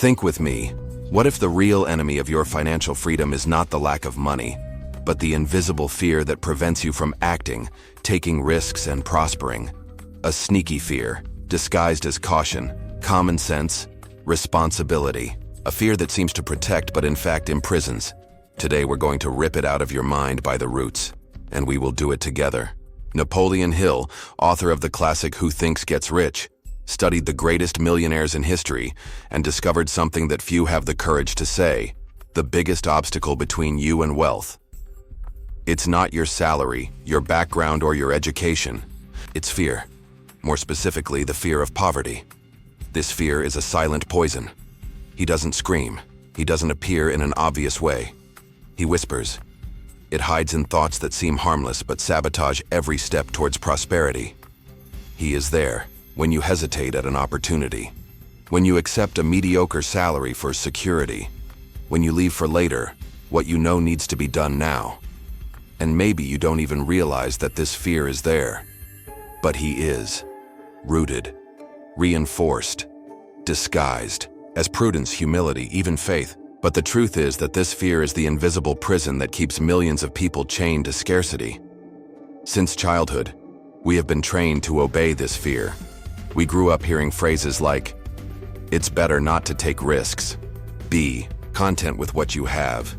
Think with me, what if the real enemy of your financial freedom is not the lack of money, but the invisible fear that prevents you from acting, taking risks, and prospering? A sneaky fear, disguised as caution, common sense, responsibility. A fear that seems to protect but in fact imprisons. Today we're going to rip it out of your mind by the roots, and we will do it together. Napoleon Hill, author of the classic Who Thinks Gets Rich, studied the greatest millionaires in history and discovered something that few have the courage to say: the biggest obstacle between you and wealth. It's not your salary, your background, or your education. It's fear. More specifically, the fear of poverty. This fear is a silent poison. He doesn't scream. He doesn't appear in an obvious way. He whispers. It hides in thoughts that seem harmless but sabotage every step towards prosperity. He is there when you hesitate at an opportunity, when you accept a mediocre salary for security, when you leave for later what you know needs to be done now. And maybe you don't even realize that this fear is there. But he is. Rooted, reinforced, disguised as prudence, humility, even faith. But the truth is that this fear is the invisible prison that keeps millions of people chained to scarcity. Since childhood, we have been trained to obey this fear. We grew up hearing phrases like, "It's better not to take risks," "Be content with what you have,"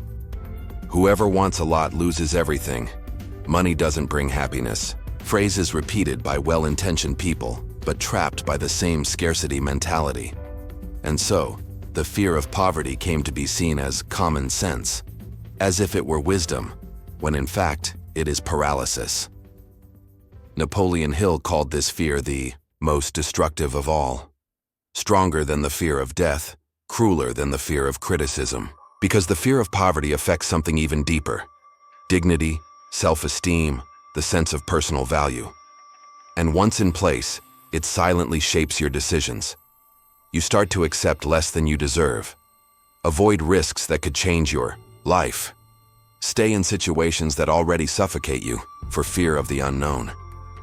"Whoever wants a lot loses everything," "Money doesn't bring happiness." Phrases repeated by well-intentioned people, but trapped by the same scarcity mentality. And so, the fear of poverty came to be seen as common sense, as if it were wisdom, when in fact, it is paralysis. Napoleon Hill called this fear the most destructive of all. Stronger than the fear of death, crueler than the fear of criticism. Because the fear of poverty affects something even deeper: dignity, self-esteem, the sense of personal value. And once in place, it silently shapes your decisions. You start to accept less than you deserve. Avoid risks that could change your life. Stay in situations that already suffocate you for fear of the unknown.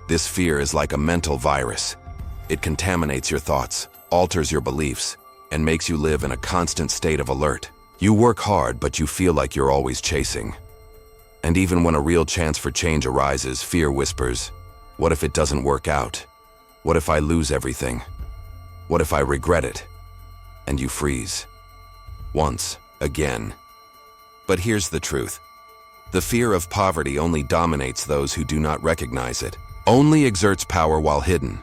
This fear is like a mental virus. It contaminates your thoughts, alters your beliefs, and makes you live in a constant state of alert. You work hard, but you feel like you're always chasing. And even when a real chance for change arises, fear whispers, "What if it doesn't work out? What if I lose everything? What if I regret it?" And you freeze. Once, again. But here's the truth. The fear of poverty only dominates those who do not recognize it. Only exerts power while hidden.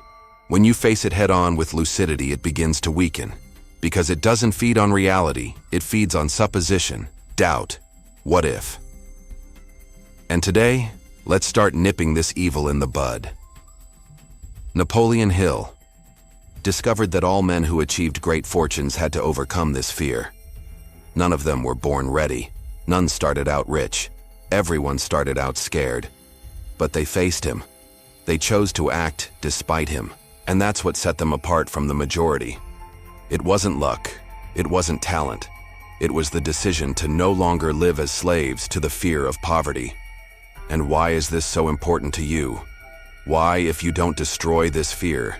When you face it head-on with lucidity, it begins to weaken. Because it doesn't feed on reality, it feeds on supposition, doubt, what if. And today, let's start nipping this evil in the bud. Napoleon Hill discovered that all men who achieved great fortunes had to overcome this fear. None of them were born ready. None started out rich. Everyone started out scared. But they faced him. They chose to act despite him. And that's what set them apart from the majority. It wasn't luck. It wasn't talent. It was the decision to no longer live as slaves to the fear of poverty. And why is this so important to you? Why, if you don't destroy this fear,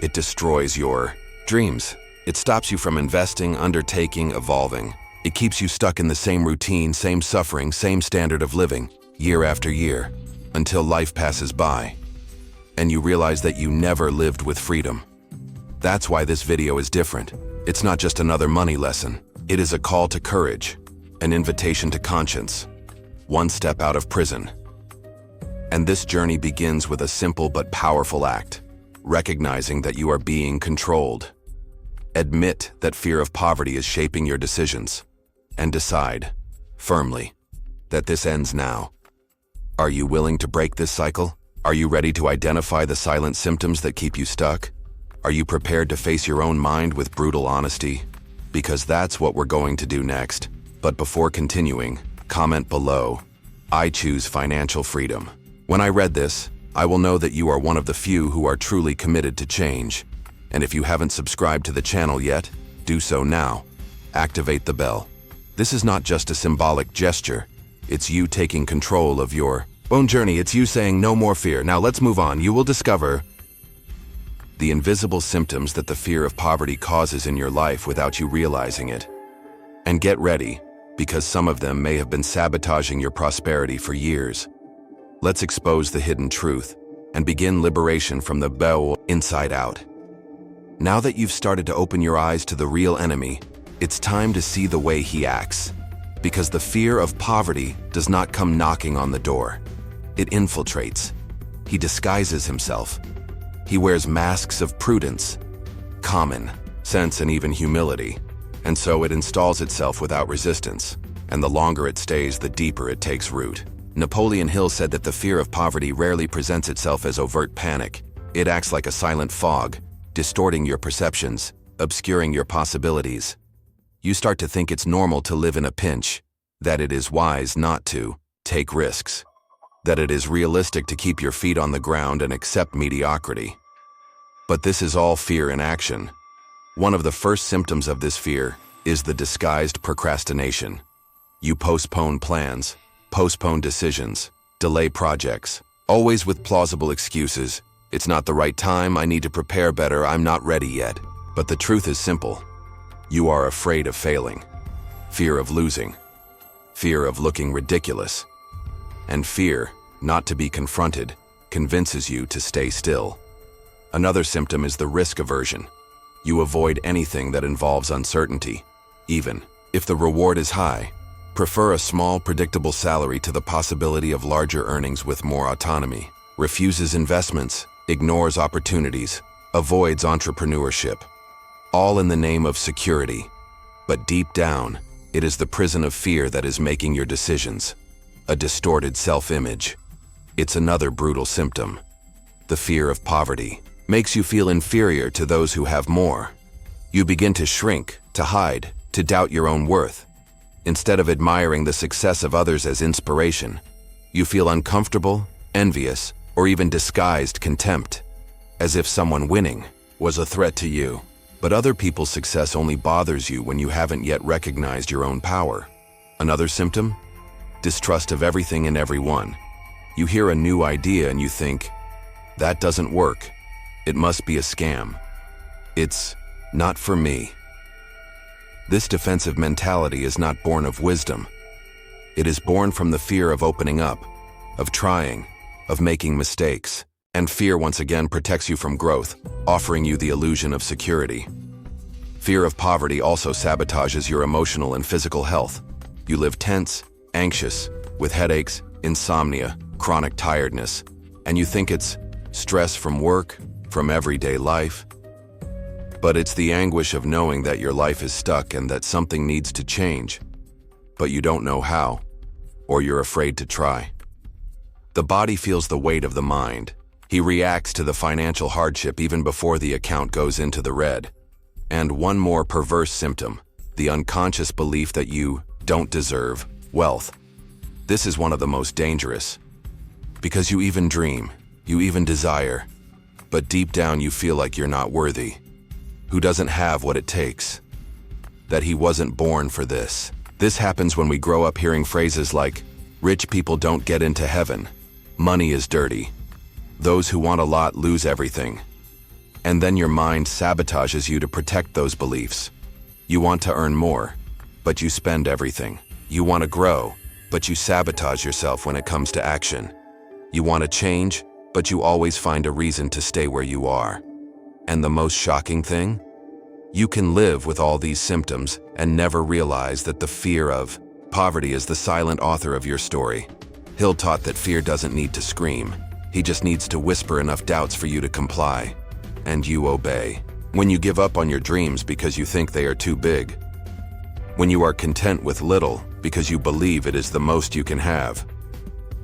it destroys your dreams. It stops you from investing, undertaking, evolving. It keeps you stuck in the same routine, same suffering, same standard of living, year after year, until life passes by, and you realize that you never lived with freedom. That's why this video is different. It's not just another money lesson. It is a call to courage, an invitation to conscience, one step out of prison. And this journey begins with a simple but powerful act: recognizing that you are being controlled. Admit that fear of poverty is shaping your decisions, and decide, firmly, that this ends now. Are you willing to break this cycle? Are you ready to identify the silent symptoms that keep you stuck? Are you prepared to face your own mind with brutal honesty? Because that's what we're going to do next. But before continuing, comment below, "I choose financial freedom." When I read this, I will know that you are one of the few who are truly committed to change. And if you haven't subscribed to the channel yet, do so now. Activate the bell. This is not just a symbolic gesture. It's you taking control of your own journey. It's you saying no more fear. Now let's move on. You will discover the invisible symptoms that the fear of poverty causes in your life without you realizing it. And get ready, because some of them may have been sabotaging your prosperity for years. Let's expose the hidden truth and begin liberation from the bell inside out. Now that you've started to open your eyes to the real enemy, it's time to see the way he acts. Because the fear of poverty does not come knocking on the door. It infiltrates. He disguises himself. He wears masks of prudence, common sense, and even humility. And so it installs itself without resistance. And the longer it stays, the deeper it takes root. Napoleon Hill said that the fear of poverty rarely presents itself as overt panic. It acts like a silent fog, distorting your perceptions, obscuring your possibilities. You start to think it's normal to live in a pinch, that it is wise not to take risks, that it is realistic to keep your feet on the ground and accept mediocrity. But this is all fear in action. One of the first symptoms of this fear is the disguised procrastination. You postpone plans, postpone decisions, delay projects, always with plausible excuses. It's not the right time, I need to prepare better, I'm not ready yet. But the truth is simple. You are afraid of failing, fear of losing, fear of looking ridiculous. And fear, not to be confronted, convinces you to stay still. Another symptom is the risk aversion. You avoid anything that involves uncertainty, even if the reward is high. Prefer a small, predictable salary to the possibility of larger earnings with more autonomy. Refuses investments, ignores opportunities, avoids entrepreneurship. All in the name of security. But deep down, it is the prison of fear that is making your decisions. A distorted self-image. It's another brutal symptom. The fear of poverty makes you feel inferior to those who have more. You begin to shrink, to hide, to doubt your own worth. Instead of admiring the success of others as inspiration, you feel uncomfortable, envious, or even disguised contempt, as if someone winning was a threat to you. But other people's success only bothers you when you haven't yet recognized your own power. Another symptom? Distrust of everything and everyone. You hear a new idea and you think, that doesn't work. It must be a scam. It's not for me. This defensive mentality is not born of wisdom. It is born from the fear of opening up, of trying, of making mistakes. And fear once again protects you from growth, offering you the illusion of security. Fear of poverty also sabotages your emotional and physical health. You live tense, anxious, with headaches, insomnia, chronic tiredness, and you think it's stress from work, from everyday life. But it's the anguish of knowing that your life is stuck and that something needs to change, but you don't know how, or you're afraid to try. The body feels the weight of the mind. He reacts to the financial hardship even before the account goes into the red. And one more perverse symptom, the unconscious belief that you don't deserve wealth. This is one of the most dangerous. Because you even dream, you even desire, but deep down you feel like you're not worthy. Who doesn't have what it takes? That he wasn't born for this. This happens when we grow up hearing phrases like, rich people don't get into heaven. Money is dirty. Those who want a lot lose everything. And then your mind sabotages you to protect those beliefs. You want to earn more, but you spend everything. You want to grow, but you sabotage yourself when it comes to action. You want to change, but you always find a reason to stay where you are. And the most shocking thing? You can live with all these symptoms and never realize that the fear of poverty is the silent author of your story. Hill taught that fear doesn't need to scream. He just needs to whisper enough doubts for you to comply. And you obey. When you give up on your dreams because you think they are too big. When you are content with little because you believe it is the most you can have.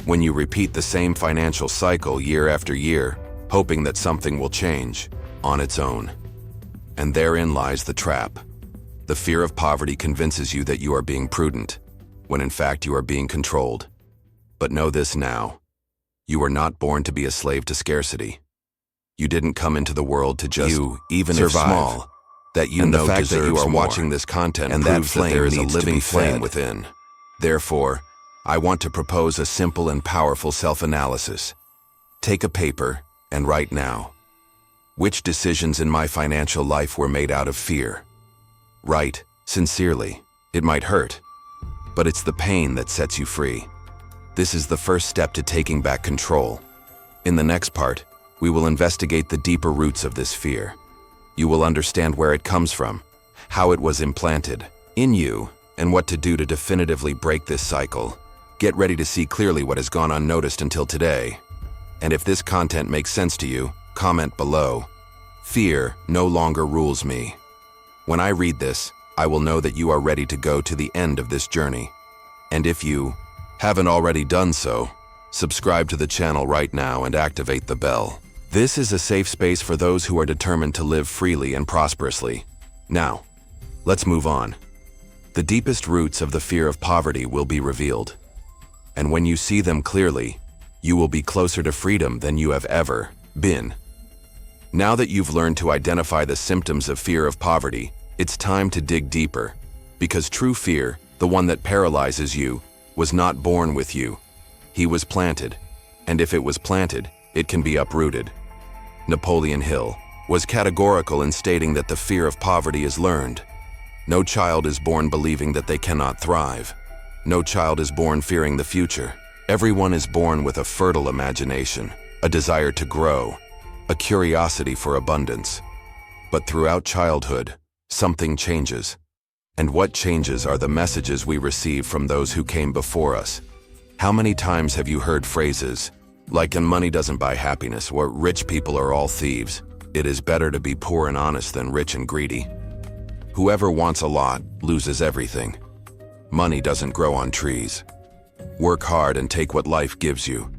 When you repeat the same financial cycle year after year, hoping that something will change on its own. And therein lies the trap. The fear of poverty convinces you that you are being prudent, when in fact you are being controlled. But know this now. You were not born to be a slave to scarcity. You didn't come into the world to just even survive. If small, that you and know the fact that you are more. Watching this content and proves that there is a living flame within. Therefore, I want to propose a simple and powerful self-analysis. Take a paper and write now. Which decisions in my financial life were made out of fear? Right, sincerely. It might hurt, but it's the pain that sets you free. This is the first step to taking back control. In the next part, we will investigate the deeper roots of this fear. You will understand where it comes from, how it was implanted in you, and what to do to definitively break this cycle. Get ready to see clearly what has gone unnoticed until today. And if this content makes sense to you, comment below. Fear no longer rules me. When I read this, I will know that you are ready to go to the end of this journey. And if you haven't already done so, subscribe to the channel right now and activate the bell. This is a safe space for those who are determined to live freely and prosperously. Now, let's move on. The deepest roots of the fear of poverty will be revealed. And when you see them clearly, you will be closer to freedom than you have ever been. Now that you've learned to identify the symptoms of fear of poverty, it's time to dig deeper. Because true fear, the one that paralyzes you, was not born with you. He was planted. And if it was planted, it can be uprooted. Napoleon Hill was categorical in stating that the fear of poverty is learned. No child is born believing that they cannot thrive. No child is born fearing the future. Everyone is born with a fertile imagination, a desire to grow, a curiosity for abundance. But throughout childhood, something changes. And what changes are the messages we receive from those who came before us. How many times have you heard phrases like, "And money doesn't buy happiness," or "Rich people are all thieves. It is better to be poor and honest than rich and greedy." Whoever wants a lot loses everything. Money doesn't grow on trees. Work hard and take what life gives you.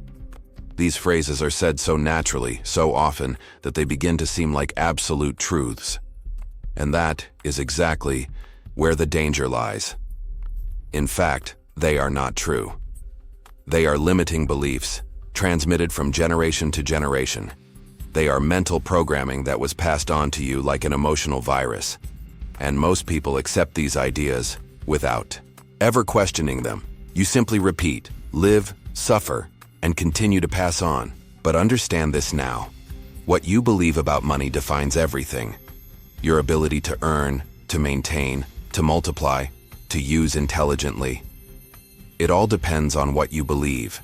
These phrases are said so naturally, so often, that they begin to seem like absolute truths. And that is exactly where the danger lies. In fact, they are not true. They are limiting beliefs, transmitted from generation to generation. They are mental programming that was passed on to you like an emotional virus. And most people accept these ideas without ever questioning them. You simply repeat, live, suffer, and continue to pass on. But understand this now. What you believe about money defines everything. Your ability to earn, to maintain, to multiply, to use intelligently. It all depends on what you believe.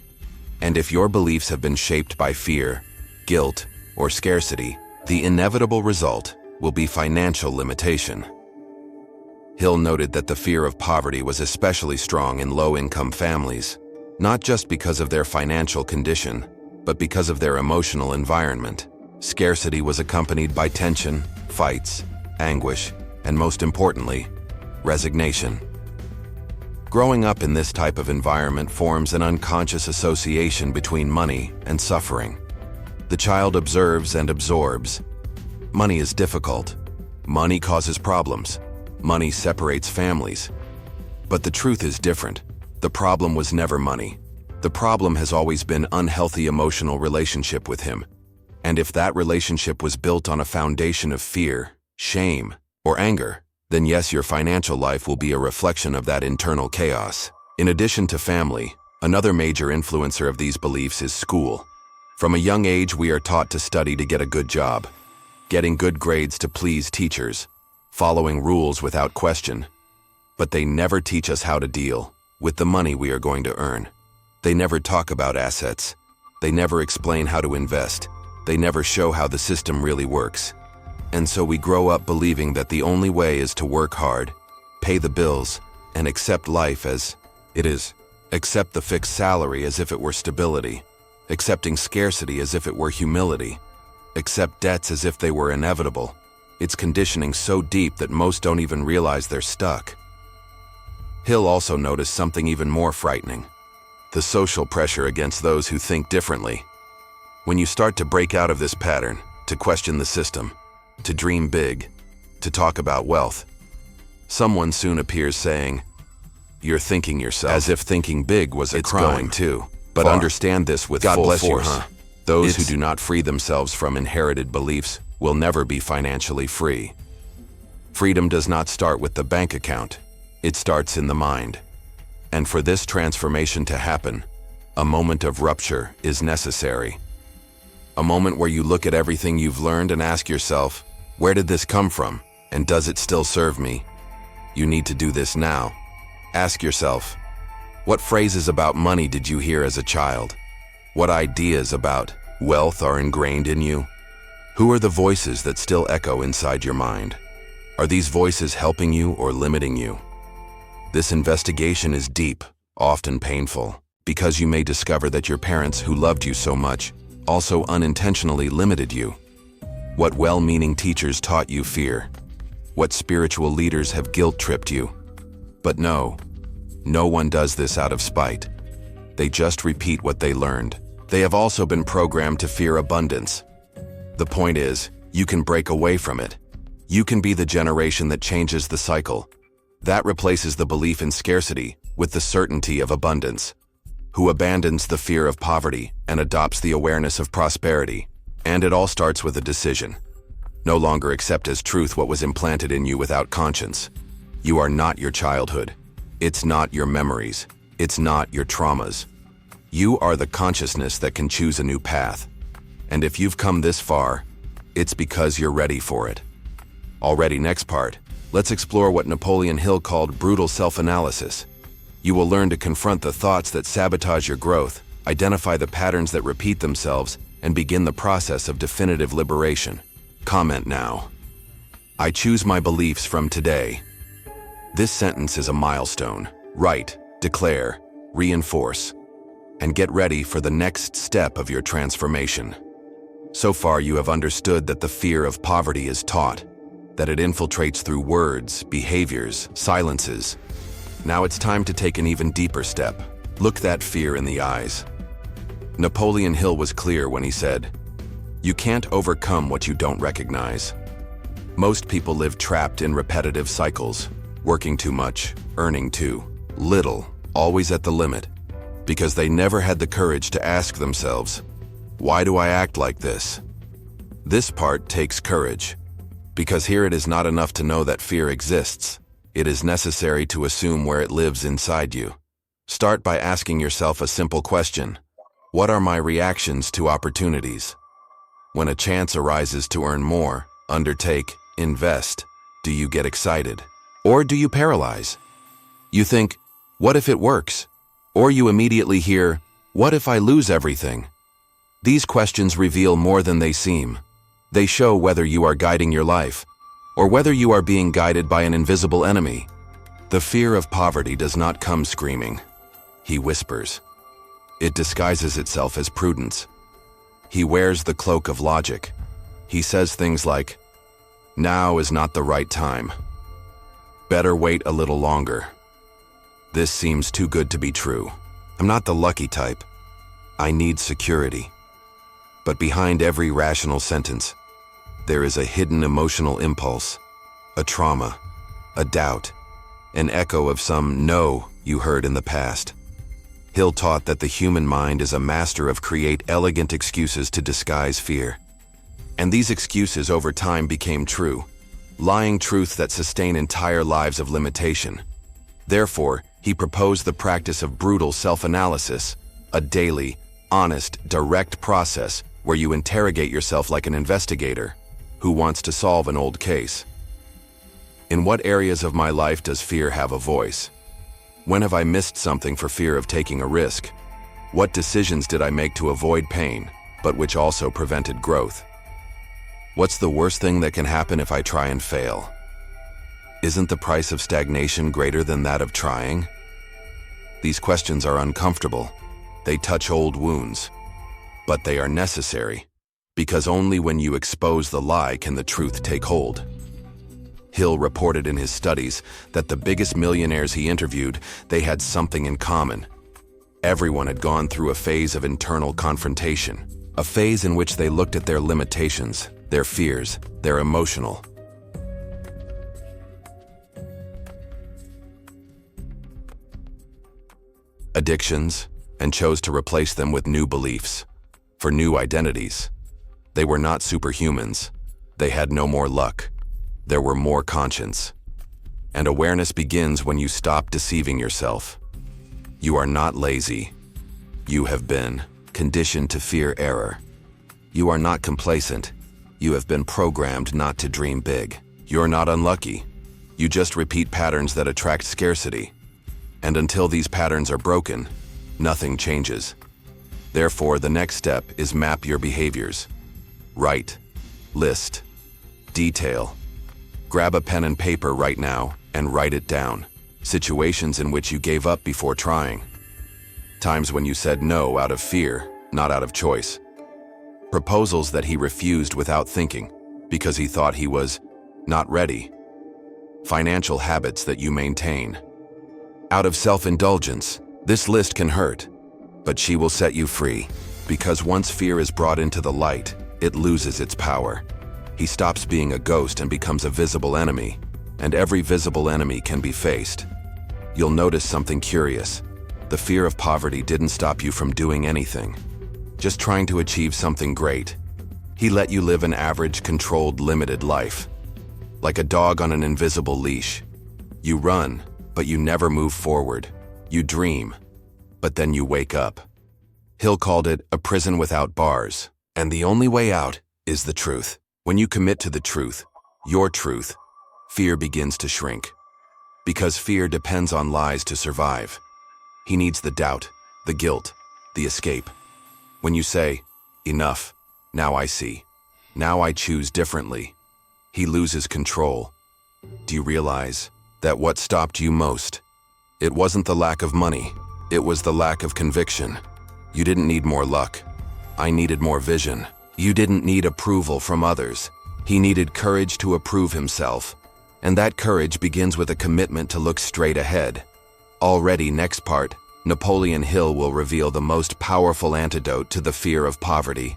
And if your beliefs have been shaped by fear, guilt, or scarcity, the inevitable result will be financial limitation. Hill noted that the fear of poverty was especially strong in low-income families, not just because of their financial condition, but because of their emotional environment. Scarcity was accompanied by tension, fights, anguish, and most importantly, resignation. Growing up in this type of environment forms an unconscious association between money and suffering. The child observes and absorbs. Money is difficult. Money causes problems. Money separates families. But the truth is different. The problem was never money. The problem has always been unhealthy emotional relationship with him. And if that relationship was built on a foundation of fear, shame, or anger, then yes, your financial life will be a reflection of that internal chaos. In addition to family, another major influencer of these beliefs is school. From a young age, we are taught to study to get a good job, getting good grades to please teachers, following rules without question. But they never teach us how to deal with the money we are going to earn. They never talk about assets. They never explain how to invest. They never show how the system really works. And so we grow up believing that the only way is to work hard, pay the bills, and accept life as it is. Accept the fixed salary as if it were stability. Accepting scarcity as if it were humility. Accept debts as if they were inevitable. It's conditioning so deep that most don't even realize they're stuck. Hill also noticed something even more frightening: the social pressure against those who think differently. When you start to break out of this pattern, to question the system, to dream big, to talk about wealth, someone soon appears saying, "You're thinking yourself," as if thinking big was a crime. It's going too. But understand this with full force. Those who do not free themselves from inherited beliefs will never be financially free. Freedom does not start with the bank account. It starts in the mind. And for this transformation to happen, a moment of rupture is necessary. A moment where you look at everything you've learned and ask yourself, where did this come from? And does it still serve me? You need to do this now. Ask yourself, what phrases about money did you hear as a child? What ideas about wealth are ingrained in you? Who are the voices that still echo inside your mind? Are these voices helping you or limiting you? This investigation is deep, often painful, because you may discover that your parents who loved you so much also unintentionally limited you. What well-meaning teachers taught you fear. What spiritual leaders have guilt-tripped you. But no one does this out of spite. They just repeat what they learned. They have also been programmed to fear abundance. The point is, you can break away from it. You can be the generation that changes the cycle. That replaces the belief in scarcity with the certainty of abundance. Who abandons the fear of poverty and adopts the awareness of prosperity. And it all starts with a decision. No longer accept as truth what was implanted in you without conscience. You are not your childhood. It's not your memories. It's not your traumas. You are the consciousness that can choose a new path. And if you've come this far, it's because you're ready for it. Already, next part, let's explore what Napoleon Hill called brutal self-analysis. You will learn to confront the thoughts that sabotage your growth, identify the patterns that repeat themselves, and begin the process of definitive liberation. Comment now. I choose my beliefs from today. This sentence is a milestone. Write, declare, reinforce, and get ready for the next step of your transformation. So far, you have understood that the fear of poverty is taught, that it infiltrates through words, behaviors, silences. Now it's time to take an even deeper step. Look that fear in the eyes. Napoleon Hill was clear when he said, "You can't overcome what you don't recognize." Most people live trapped in repetitive cycles, working too much, earning too little, always at the limit, because they never had the courage to ask themselves, why do I act like this? This part takes courage, because here it is not enough to know that fear exists. It is necessary to assume where it lives inside you. Start by asking yourself a simple question. What are my reactions to opportunities? When a chance arises to earn more, undertake, invest, do you get excited? Or do you paralyze? You think, what if it works? Or you immediately hear, what if I lose everything? These questions reveal more than they seem. They show whether you are guiding your life, or whether you are being guided by an invisible enemy. The fear of poverty does not come screaming. He whispers. It disguises itself as prudence. He wears the cloak of logic. He says things like, now is not the right time. Better wait a little longer. This seems too good to be true. I'm not the lucky type. I need security. But behind every rational sentence, there is a hidden emotional impulse, a trauma, a doubt, an echo of some no you heard in the past. Hill taught that the human mind is a master of create elegant excuses to disguise fear. And these excuses over time became true, lying truths that sustain entire lives of limitation. Therefore, he proposed the practice of brutal self-analysis, a daily, honest, direct process where you interrogate yourself like an investigator who wants to solve an old case. In what areas of my life does fear have a voice? When have I missed something for fear of taking a risk? What decisions did I make to avoid pain, but which also prevented growth? What's the worst thing that can happen if I try and fail? Isn't the price of stagnation greater than that of trying? These questions are uncomfortable. They touch old wounds. But they are necessary, because only when you expose the lie can the truth take hold. Hill reported in his studies that the biggest millionaires he interviewed, they had something in common. Everyone had gone through a phase of internal confrontation, a phase in which they looked at their limitations, their fears, their emotional addictions, and chose to replace them with new beliefs, for new identities. They were not superhumans. They had no more luck. There were more conscience. And awareness begins when you stop deceiving yourself. You are not lazy. You have been conditioned to fear error. You are not complacent. You have been programmed not to dream big. You're not unlucky. You just repeat patterns that attract scarcity. And until these patterns are broken, nothing changes. Therefore, the next step is map your behaviors. Write, list, detail. Grab a pen and paper right now and write it down. Situations in which you gave up before trying. Times when you said no out of fear, not out of choice. Proposals that he refused without thinking because he thought he was not ready. Financial habits that you maintain. Out of self-indulgence, this list can hurt, but she will set you free, because once fear is brought into the light, it loses its power. He stops being a ghost and becomes a visible enemy, and every visible enemy can be faced. You'll notice something curious. The fear of poverty didn't stop you from doing anything, just trying to achieve something great. He let you live an average, controlled, limited life. Like a dog on an invisible leash. You run, but you never move forward. You dream, but then you wake up. Hill called it a prison without bars, and the only way out is the truth. When you commit to the truth, your truth, fear begins to shrink. Because fear depends on lies to survive. He needs the doubt, the guilt, the escape. When you say, enough, now I see, now I choose differently, he loses control. Do you realize that what stopped you most? It wasn't the lack of money, it was the lack of conviction. You didn't need more luck. I needed more vision. You didn't need approval from others. He needed courage to approve himself. And that courage begins with a commitment to look straight ahead. Already, next part, Napoleon Hill will reveal the most powerful antidote to the fear of poverty.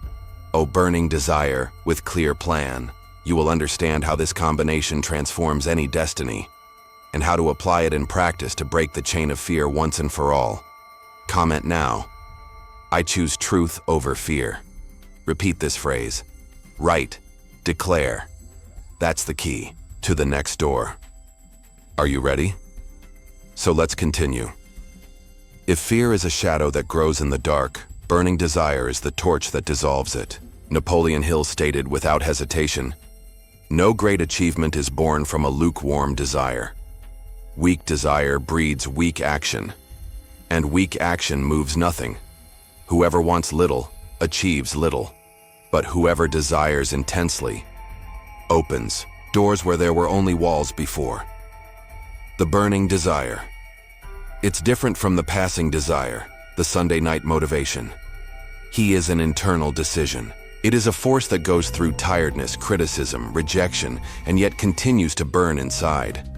O burning desire with clear plan. You will understand how this combination transforms any destiny, and how to apply it in practice to break the chain of fear once and for all. Comment now. I choose truth over fear. Repeat this phrase. Write, declare. That's the key to the next door. Are you ready? So let's continue. If fear is a shadow that grows in the dark, burning desire is the torch that dissolves it. Napoleon Hill stated without hesitation, no great achievement is born from a lukewarm desire. Weak desire breeds weak action, and weak action moves nothing. Whoever wants little, achieves little, but whoever desires intensely, opens doors where there were only walls before. The burning desire. It's different from the passing desire, the Sunday night motivation. He is an internal decision. It is a force that goes through tiredness, criticism, rejection, and yet continues to burn inside.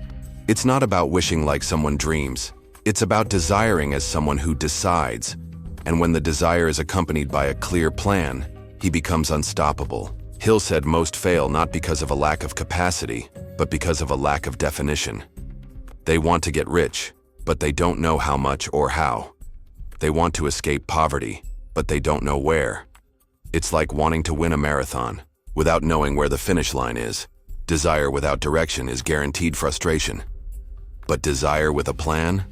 It's not about wishing like someone dreams. It's about desiring as someone who decides. And when the desire is accompanied by a clear plan, he becomes unstoppable. Hill said most fail not because of a lack of capacity, but because of a lack of definition. They want to get rich, but they don't know how much or how. They want to escape poverty, but they don't know where. It's like wanting to win a marathon without knowing where the finish line is. Desire without direction is guaranteed frustration. But desire with a plan?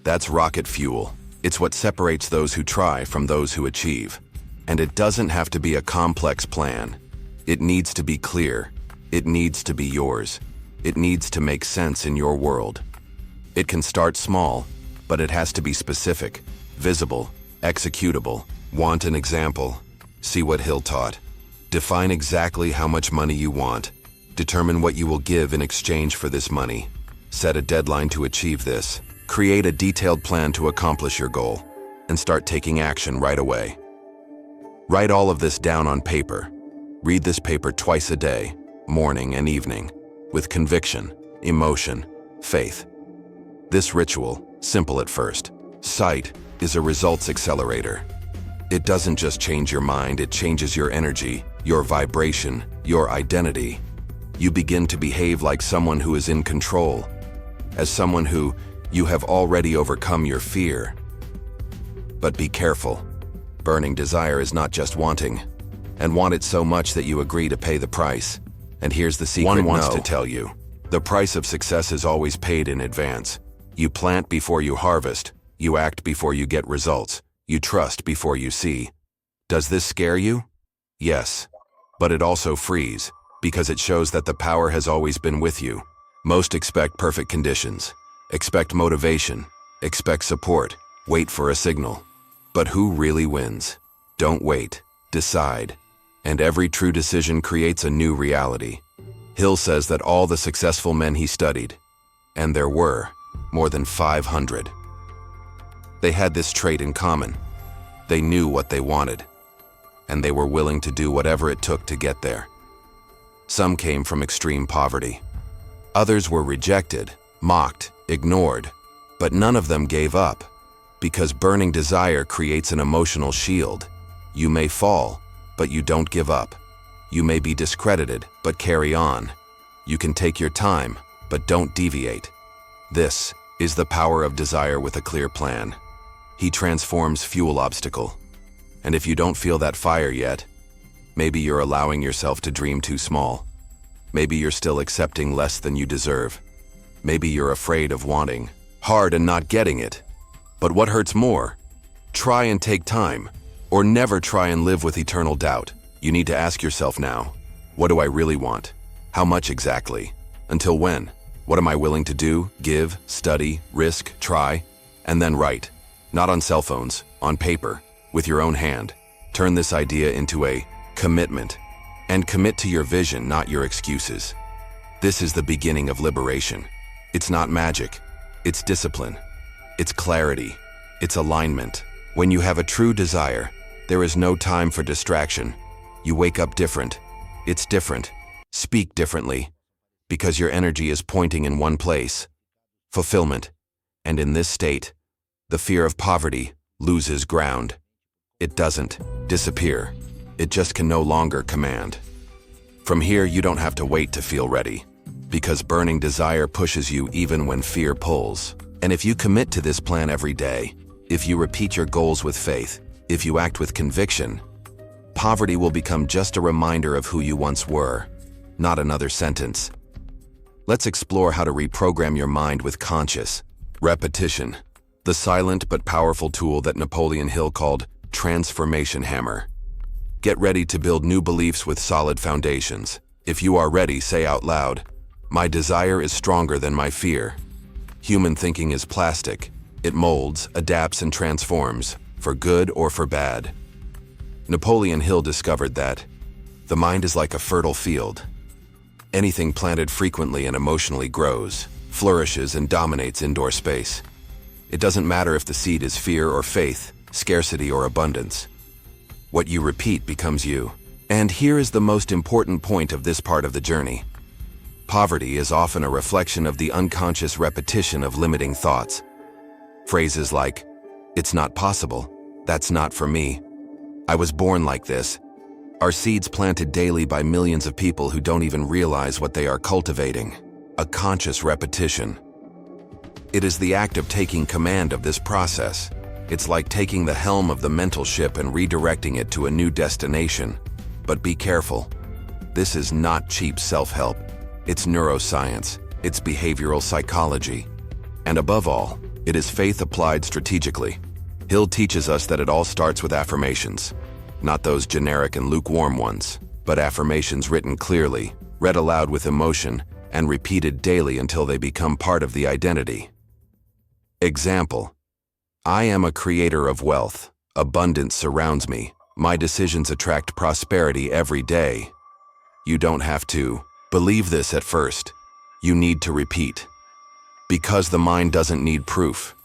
That's rocket fuel. It's what separates those who try from those who achieve. And it doesn't have to be a complex plan. It needs to be clear. It needs to be yours. It needs to make sense in your world. It can start small, but it has to be specific, visible, executable. Want an example? See what Hill taught. Define exactly how much money you want. Determine what you will give in exchange for this money. Set a deadline to achieve this. Create a detailed plan to accomplish your goal, and start taking action right away. Write all of this down on paper. Read this paper twice a day, morning and evening, with conviction, emotion, faith. This ritual, simple at first, sight, is a results accelerator. It doesn't just change your mind, it changes your energy, your vibration, your identity. You begin to behave like someone who is in control, as someone who you have already overcome your fear. But be careful. Burning desire is not just wanting, and want it so much that you agree to pay the price. And here's the secret. One wants to tell you, the price of success is always paid in advance. You plant before you harvest, you act before you get results, you trust before you see. Does this scare you? Yes, but it also frees, because it shows that the power has always been with you. Most expect perfect conditions, expect motivation, expect support, wait for a signal. But who really wins? Don't wait, decide. And every true decision creates a new reality. Hill says that all the successful men he studied, and there were more than 500, they had this trait in common. They knew what they wanted, and they were willing to do whatever it took to get there. Some came from extreme poverty. Others were rejected, mocked, ignored, but none of them gave up, because burning desire creates an emotional shield. You may fall, but you don't give up. You may be discredited, but carry on. You can take your time, but don't deviate. This is the power of desire with a clear plan. He transforms fuel obstacle. And if you don't feel that fire yet, maybe you're allowing yourself to dream too small. Maybe you're still accepting less than you deserve. Maybe you're afraid of wanting hard and not getting it. But what hurts more? Try and take time, or never try and live with eternal doubt. You need to ask yourself now, what do I really want? How much exactly? Until when? What am I willing to do, give, study, risk, try, and then write? Not on cell phones, on paper, with your own hand. Turn this idea into a commitment, and commit to your vision, not your excuses. This is the beginning of liberation. It's not magic, it's discipline, it's clarity, it's alignment. When you have a true desire, there is no time for distraction. You wake up different. It's different. Speak differently, because your energy is pointing in one place, fulfillment. And in this state, the fear of poverty loses ground. It doesn't disappear. It just can no longer command. From here, you don't have to wait to feel ready, because burning desire pushes you even when fear pulls. And if you commit to this plan every day, if you repeat your goals with faith, if you act with conviction, poverty will become just a reminder of who you once were, not another sentence. Let's explore how to reprogram your mind with conscious repetition, the silent but powerful tool that Napoleon Hill called transformation hammer. Get ready to build new beliefs with solid foundations. If you are ready, say out loud, "My desire is stronger than my fear." Human thinking is plastic. It molds, adapts, and transforms, for good or for bad. Napoleon Hill discovered that the mind is like a fertile field. Anything planted frequently and emotionally grows, flourishes, and dominates indoor space. It doesn't matter if the seed is fear or faith, scarcity or abundance. What you repeat becomes you. And here is the most important point of this part of the journey. Poverty is often a reflection of the unconscious repetition of limiting thoughts. Phrases like, "It's not possible," "That's not for me," "I was born like this," are seeds planted daily by millions of people who don't even realize what they are cultivating. A conscious repetition. It is the act of taking command of this process. It's like taking the helm of the mental ship and redirecting it to a new destination. But be careful. This is not cheap self-help. It's neuroscience. It's behavioral psychology. And above all, it is faith applied strategically. Hill teaches us that it all starts with affirmations. Not those generic and lukewarm ones, but affirmations written clearly, read aloud with emotion, and repeated daily until they become part of the identity. Example: I am a creator of wealth. Abundance surrounds me. My decisions attract prosperity every day. You don't have to believe this at first. You need to repeat. Because the mind doesn't need proof.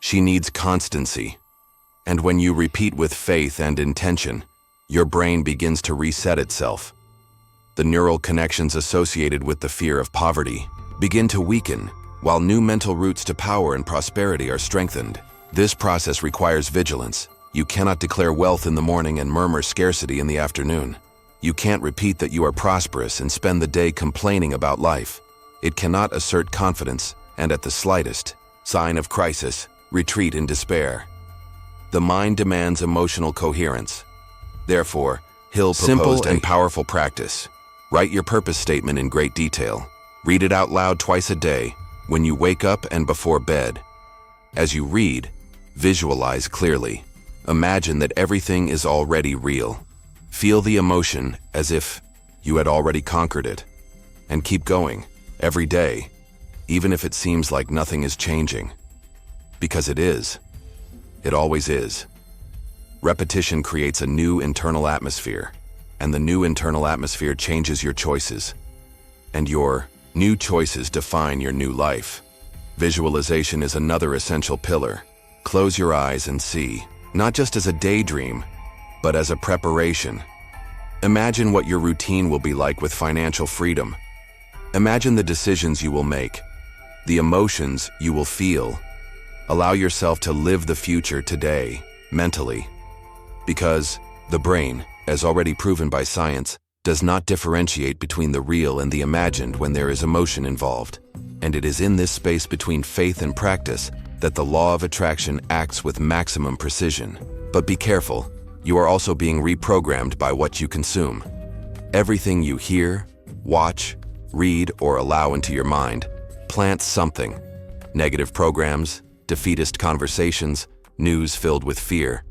She needs constancy. And when you repeat with faith and intention, your brain begins to reset itself. The neural connections associated with the fear of poverty begin to weaken, while new mental roots to power and prosperity are strengthened. This process requires vigilance. You cannot declare wealth in the morning and murmur scarcity in the afternoon. You can't repeat that you are prosperous and spend the day complaining about life. It cannot assert confidence, and at the slightest sign of crisis, retreat in despair. The mind demands emotional coherence. Therefore, Hill proposed and powerful practice. Write your purpose statement in great detail. Read it out loud twice a day, when you wake up and before bed. As you read, visualize clearly. Imagine that everything is already real. Feel the emotion as if you had already conquered it. And keep going, every day, even if it seems like nothing is changing. Because it is. It always is. Repetition creates a new internal atmosphere, and the new internal atmosphere changes your choices. And your new choices define your new life. Visualization is another essential pillar. Close your eyes and see, not just as a daydream, but as a preparation. Imagine what your routine will be like with financial freedom. Imagine the decisions you will make, the emotions you will feel. Allow yourself to live the future today, mentally. Because the brain, as already proven by science, does not differentiate between the real and the imagined when there is emotion involved. And it is in this space between faith and practice that the law of attraction acts with maximum precision. But be careful, you are also being reprogrammed by what you consume. Everything you hear, watch, read, or allow into your mind plants something. Negative programs, defeatist conversations, news filled with fear.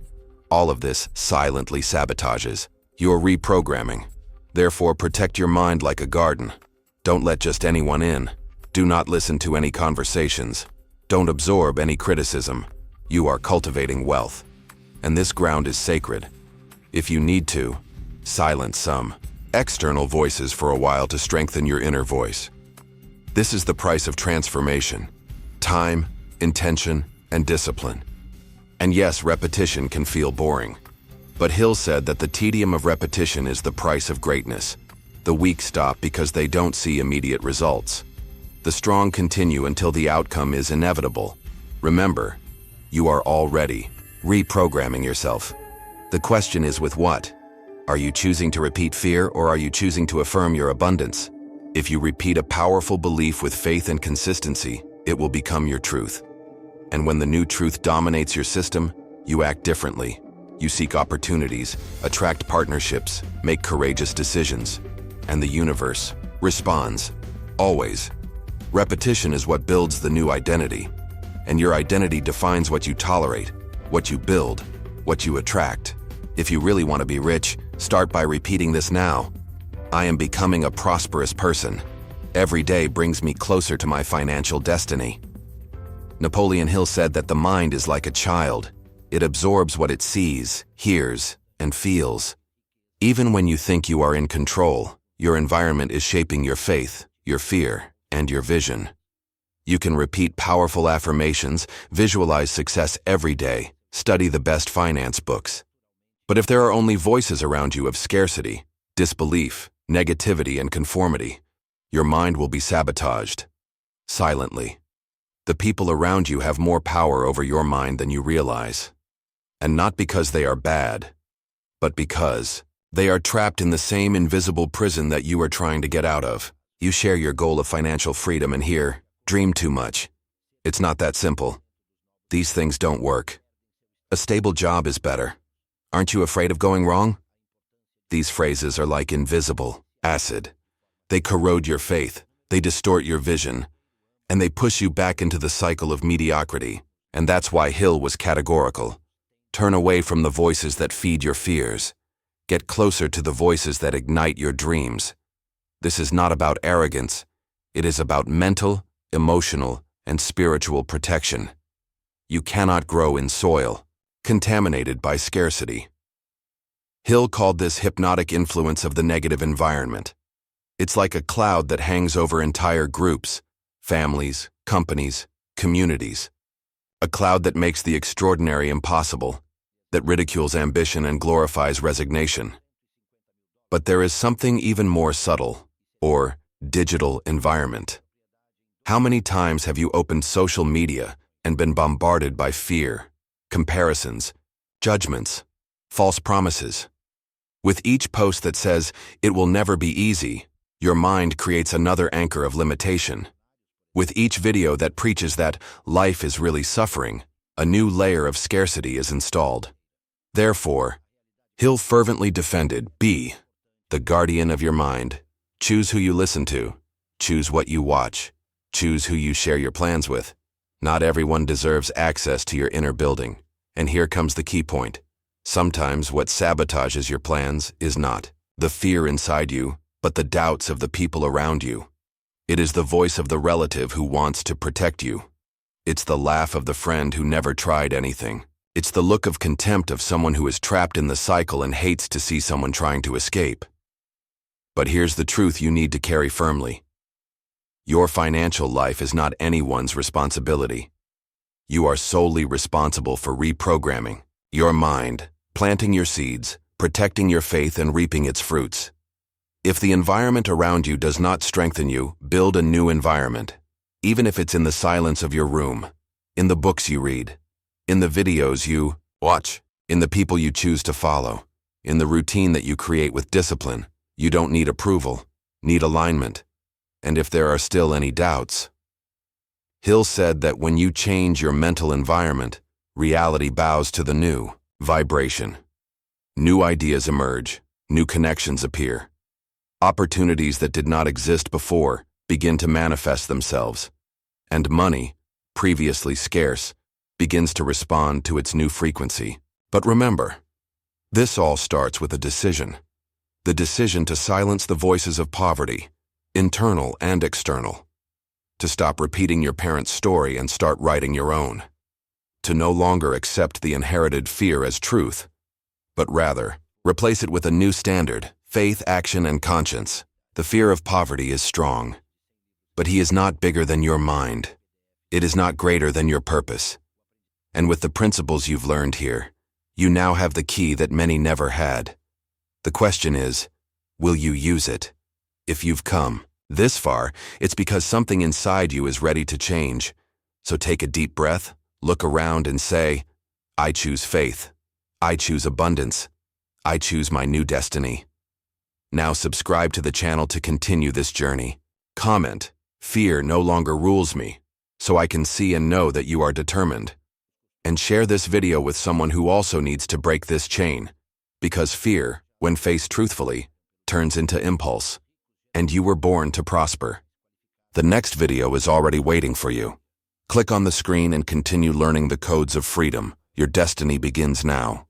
All of this silently sabotages your reprogramming. Therefore, protect your mind like a garden. Don't let just anyone in. Do not listen to any conversations. Don't absorb any criticism. You are cultivating wealth. And this ground is sacred. If you need to, silence some external voices for a while to strengthen your inner voice. This is the price of transformation. Time, intention, and discipline. And yes, repetition can feel boring. But Hill said that the tedium of repetition is the price of greatness. The weak stop because they don't see immediate results. The strong continue until the outcome is inevitable. Remember, you are already reprogramming yourself. The question is with what? Are you choosing to repeat fear, or are you choosing to affirm your abundance? If you repeat a powerful belief with faith and consistency, it will become your truth. And when the new truth dominates your system, you act differently. You seek opportunities, attract partnerships, make courageous decisions. And the universe responds. Always. Repetition is what builds the new identity. And your identity defines what you tolerate, what you build, what you attract. If you really want to be rich, start by repeating this now. I am becoming a prosperous person. Every day brings me closer to my financial destiny. Napoleon Hill said that the mind is like a child. It absorbs what it sees, hears, and feels. Even when you think you are in control, your environment is shaping your faith, your fear, and your vision. You can repeat powerful affirmations, visualize success every day, study the best finance books. But if there are only voices around you of scarcity, disbelief, negativity, and conformity, your mind will be sabotaged. Silently. The people around you have more power over your mind than you realize. And not because they are bad, but because they are trapped in the same invisible prison that you are trying to get out of. You share your goal of financial freedom and hear, dream too much. It's not that simple. These things don't work. A stable job is better. Aren't you afraid of going wrong? These phrases are like invisible acid. They corrode your faith, they distort your vision, and they push you back into the cycle of mediocrity. And that's why Hill was categorical. Turn away from the voices that feed your fears. Get closer to the voices that ignite your dreams. This is not about arrogance. It is about mental, emotional, and spiritual protection. You cannot grow in soil contaminated by scarcity. Hill called this hypnotic influence of the negative environment. It's like a cloud that hangs over entire groups, families, companies, communities. A cloud that makes the extraordinary impossible, that ridicules ambition and glorifies resignation. But there is something even more subtle, or digital environment. How many times have you opened social media and been bombarded by fear, comparisons, judgments, false promises? With each post that says, "It will never be easy," your mind creates another anchor of limitation. With each video that preaches that life is really suffering, a new layer of scarcity is installed. Therefore, Hill fervently defended, be the guardian of your mind. Choose who you listen to. Choose what you watch. Choose who you share your plans with. Not everyone deserves access to your inner building. And here comes the key point. Sometimes what sabotages your plans is not the fear inside you, but the doubts of the people around you. It is the voice of the relative who wants to protect you. It's the laugh of the friend who never tried anything. It's the look of contempt of someone who is trapped in the cycle and hates to see someone trying to escape. But here's the truth you need to carry firmly. Your financial life is not anyone's responsibility. You are solely responsible for reprogramming your mind, planting your seeds, protecting your faith, and reaping its fruits. If the environment around you does not strengthen you, build a new environment. Even if it's in the silence of your room, in the books you read, in the videos you watch, in the people you choose to follow, in the routine that you create with discipline. You don't need approval, need alignment. And if there are still any doubts, Hill said that when you change your mental environment, reality bows to the new vibration. New ideas emerge, new connections appear. Opportunities that did not exist before begin to manifest themselves, and money, previously scarce, begins to respond to its new frequency. But remember, this all starts with a decision. The decision to silence the voices of poverty, internal and external. To stop repeating your parents' story and start writing your own. To no longer accept the inherited fear as truth, but rather replace it with a new standard: faith, action, and conscience. The fear of poverty is strong, but he is not bigger than your mind. It is not greater than your purpose. And with the principles you've learned here, you now have the key that many never had. The question is, will you use it? If you've come this far, it's because something inside you is ready to change. So take a deep breath, look around, and say, I choose faith. I choose abundance. I choose my new destiny. Now subscribe to the channel to continue this journey. Comment, fear no longer rules me, so I can see and know that you are determined. And share this video with someone who also needs to break this chain, because fear, when faced truthfully, turns into impulse. And you were born to prosper. The next video is already waiting for you. Click on the screen and continue learning the codes of freedom. Your destiny begins now.